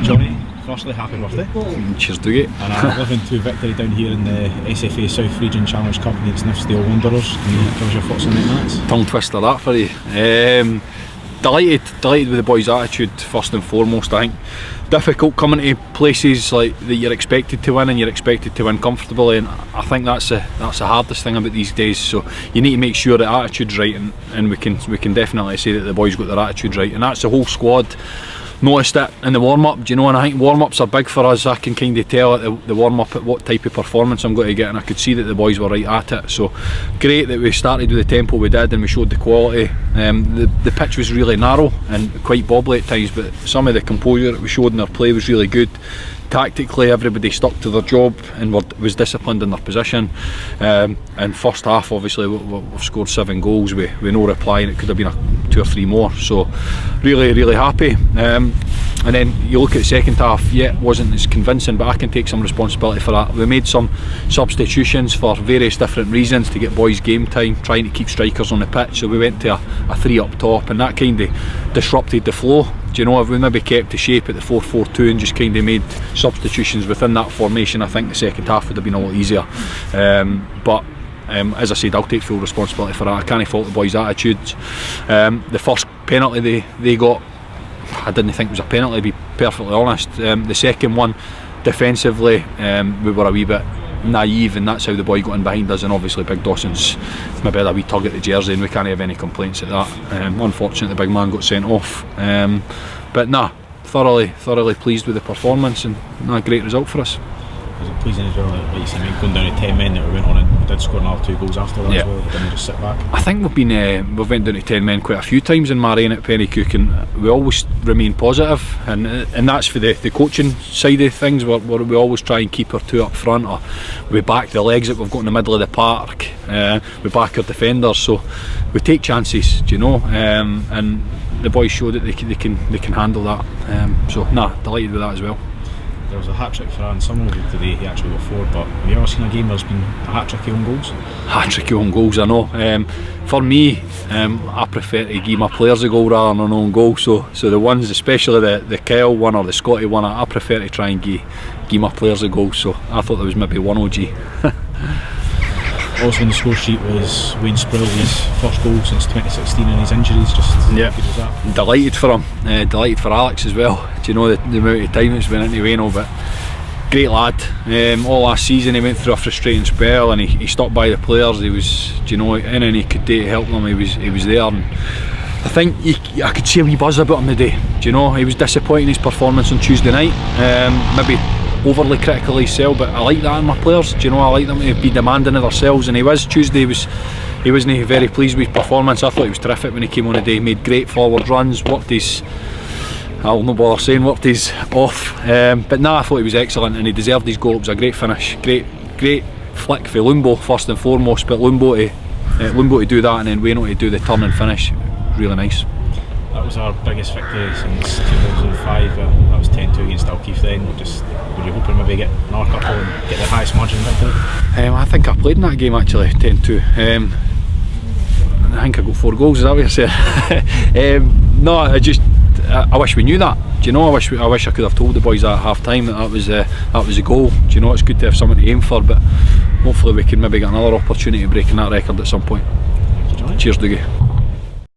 Johnny, firstly, happy birthday. Cheers, Dougie. And a 11-2 victory down here in the SFA South Region Challenge Cup against Nithsdale Wanderers. Can you give us your thoughts on that match? Tongue twister that for you. Delighted with the boys' attitude first and foremost. I think difficult coming to places like that you're expected to win, and you're expected to win comfortably, and I think that's the hardest thing about these days. So you need to make sure that attitude's right, and we can definitely say that the boys got their attitude right, and that's the whole squad. Noticed it in the warm-up, do you know, and I think warm-ups are big for us. I can kind of tell at the warm-up at what type of performance I'm going to get, and I could see that the boys were right at it. So great that we started with the tempo we did, and we showed the quality. The pitch was really narrow and quite bobbly at times, but some of the composure that we showed in our play was really good. Tactically, everybody stuck to their job and was disciplined in their position. And first half, obviously, we've scored 7 goals with no reply, and it could have been 2 or 3 more. So, really happy. And then you look at the second half. Yeah, it wasn't as convincing, but I can take some responsibility for that. We made some substitutions for various different reasons to get boys game time, trying to keep strikers on the pitch. So we went to a 3 up top, and that kind of disrupted the flow. Do you know, if we maybe kept the shape at the 4-4-2 and just kind of made substitutions within that formation, I think the second half would have been a lot easier. But as I said, I'll take full responsibility for that. I can't fault the boys' attitudes. The first penalty they got, I didn't think it was a penalty, to be perfectly honest. The second one, defensively, we were a wee bit naive, and that's how the boy got in behind us. And obviously Big Dawson's maybe had a wee tug at the jersey, and we can't have any complaints at that. Unfortunately, the big man got sent off, but nah, thoroughly pleased with the performance, and great result for us. Was it pleasing as well, like you said, going down to 10 men, that we went on and we did score another 2 goals after that as well? We didn't just sit back. I think we've went down to 10 men quite a few times in my reign at Pennycook, and we always remain positive, and that's for the coaching side of things, where we always try and keep our 2 up front, or we back the legs that we've got in the middle of the park, we back our defenders, so we take chances, do you know, and the boys show that they can handle that. So delighted with that as well. There was a hat-trick for Aaron Summerwood today. He actually got 4, but have you ever seen a game where there's been a hat-trick on goals? Hat-trick on goals, I know. For me, I prefer to give my players a goal rather than an own goal, so the ones, especially the Kyle one or the Scotty one, I prefer to try and give my players a goal, so I thought there was maybe 1 OG. Also on the score sheet was Wayne Sproulley's first goal since 2016 and his injuries. Just how good was that? Delighted for him, delighted for Alex as well. Do you know the amount of time it's been into Wayne, but great lad. All last season he went through a frustrating spell, and he stuck by the players. He was, do you know, anything he could do to help them, he was there. And I think I could see a wee buzz about him today. Do you know, he was disappointing his performance on Tuesday night. Maybe overly critical of himself, but I like that in my players. Do you know, I like them to be demanding of themselves, and he was. Tuesday he wasn't very pleased with his performance. I thought he was terrific when he came on today. He made great forward runs, worked his off, but I thought he was excellent, and he deserved his goal. It was a great finish, great flick for Lumbo first and foremost, but Lumbo to do that, and then Wayne to do the turn and finish, really nice. That was our biggest victory since 2005. That was 10-2 against Dalkeith then. Were you hoping maybe get another couple and get the highest margin victory? I think I played in that game actually, 10-2. I think I got 4 goals, is that what you're saying? No, I wish we knew that. Do you know, I wish I could have told the boys at half time that was a goal. Do you know, it's good to have something to aim for, but hopefully we can maybe get another opportunity of breaking that record at some point. Thank you, Johnny. Cheers, Dougie.